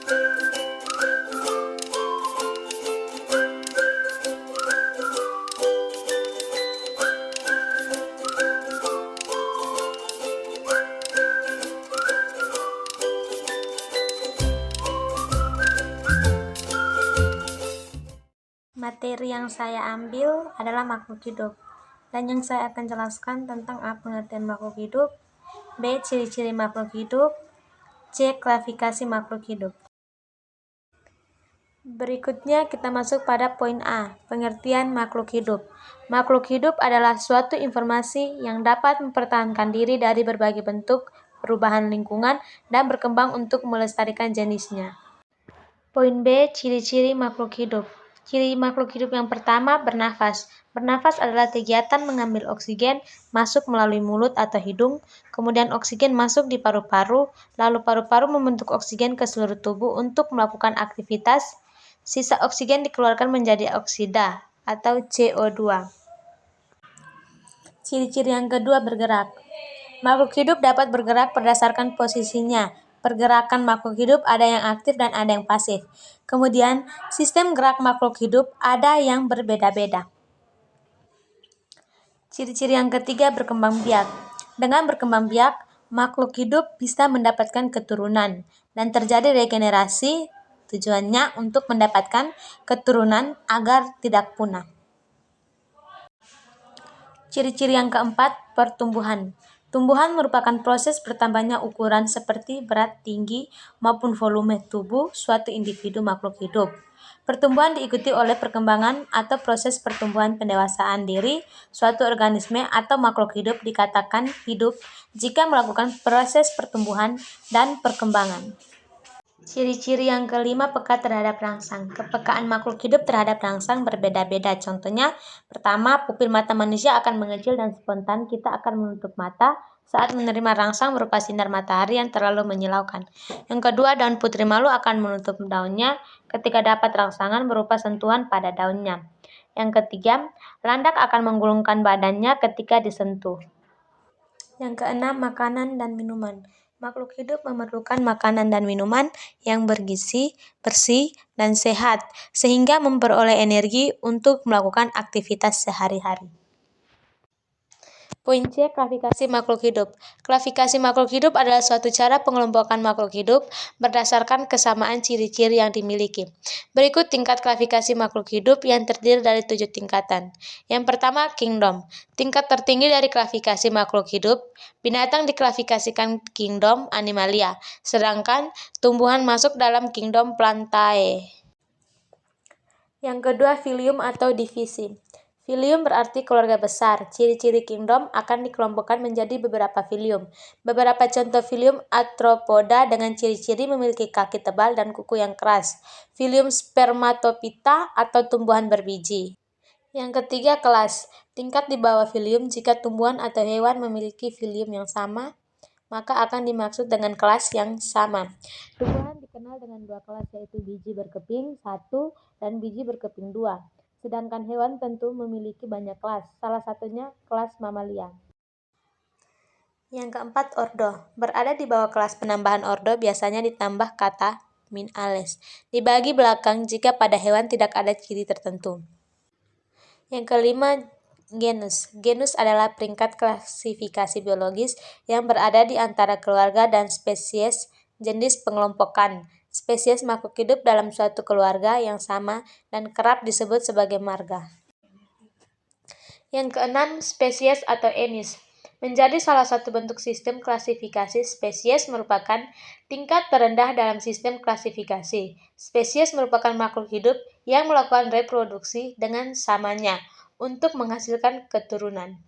Materi yang saya ambil adalah makhluk hidup, dan yang saya akan jelaskan tentang A. Pengertian makhluk hidup, B. Ciri-ciri makhluk hidup, C. Klasifikasi makhluk hidup. Berikutnya kita masuk pada poin A. Pengertian makhluk hidup. Makhluk hidup adalah suatu informasi yang dapat mempertahankan diri dari berbagai bentuk perubahan lingkungan dan berkembang untuk melestarikan jenisnya. Poin B. Ciri-ciri makhluk hidup. Ciri makhluk hidup yang pertama, bernafas. Bernafas adalah kegiatan mengambil oksigen masuk melalui mulut atau hidung, kemudian oksigen masuk di paru-paru, lalu paru-paru membentuk oksigen ke seluruh tubuh untuk melakukan aktivitas. Sisa oksigen dikeluarkan menjadi oksida atau CO2. Ciri-ciri yang kedua, bergerak. Makhluk hidup dapat bergerak berdasarkan posisinya. Pergerakan makhluk hidup ada yang aktif dan ada yang pasif. Kemudian, sistem gerak makhluk hidup ada yang berbeda-beda. Ciri-ciri yang ketiga, berkembang biak. Dengan berkembang biak, makhluk hidup bisa mendapatkan keturunan dan terjadi regenerasi. Tujuannya untuk mendapatkan keturunan agar tidak punah. Ciri-ciri yang keempat, pertumbuhan. Tumbuhan merupakan proses bertambahnya ukuran seperti berat, tinggi, maupun volume tubuh suatu individu makhluk hidup. Pertumbuhan diikuti oleh perkembangan atau proses pertumbuhan pendewasaan diri. Suatu organisme atau makhluk hidup dikatakan hidup jika melakukan proses pertumbuhan dan perkembangan. Ciri-ciri yang kelima, peka terhadap rangsang. Kepekaan makhluk hidup terhadap rangsang berbeda-beda. Contohnya, pertama, pupil mata manusia akan mengecil dan spontan kita akan menutup mata saat menerima rangsang berupa sinar matahari yang terlalu menyilaukan. Yang kedua, daun putri malu akan menutup daunnya ketika dapat rangsangan berupa sentuhan pada daunnya. Yang ketiga, landak akan menggulungkan badannya ketika disentuh. Yang keenam, makanan dan minuman. Makhluk hidup memerlukan makanan dan minuman yang bergizi, bersih, dan sehat, sehingga memperoleh energi untuk melakukan aktivitas sehari-hari. Poin C. Klasifikasi makhluk hidup. Klasifikasi makhluk hidup adalah suatu cara pengelompokan makhluk hidup berdasarkan kesamaan ciri-ciri yang dimiliki. Berikut tingkat klasifikasi makhluk hidup yang terdiri dari 7 tingkatan. Yang pertama, kingdom. Tingkat tertinggi dari klasifikasi makhluk hidup, binatang diklasifikasikan kingdom Animalia, sedangkan tumbuhan masuk dalam kingdom Plantae. Yang kedua, filium atau divisi. Filium berarti keluarga besar. Ciri-ciri kingdom akan dikelompokkan menjadi beberapa filium. Beberapa contoh filium Arthropoda dengan ciri-ciri memiliki kaki tebal dan kuku yang keras. Filium Spermatophyta atau tumbuhan berbiji. Yang ketiga, kelas. Tingkat di bawah filium. Jika tumbuhan atau hewan memiliki filium yang sama, maka akan dimaksud dengan kelas yang sama. Tumbuhan dikenal dengan 2 kelas, yaitu biji berkeping 1 dan biji berkeping 2. Sedangkan hewan tentu memiliki banyak kelas, salah satunya kelas mamalia. Yang keempat, ordo. Berada di bawah kelas penambahan ordo biasanya ditambah kata minales. Dibagi belakang jika pada hewan tidak ada ciri tertentu. Yang kelima, genus. Genus adalah peringkat klasifikasi biologis yang berada di antara keluarga dan spesies, jenis pengelompokan. Spesies makhluk hidup dalam suatu keluarga yang sama dan kerap disebut sebagai marga. Yang keenam, spesies atau genus. Menjadi salah satu bentuk sistem klasifikasi, spesies merupakan tingkat terendah dalam sistem klasifikasi. Spesies merupakan makhluk hidup yang melakukan reproduksi dengan samanya untuk menghasilkan keturunan.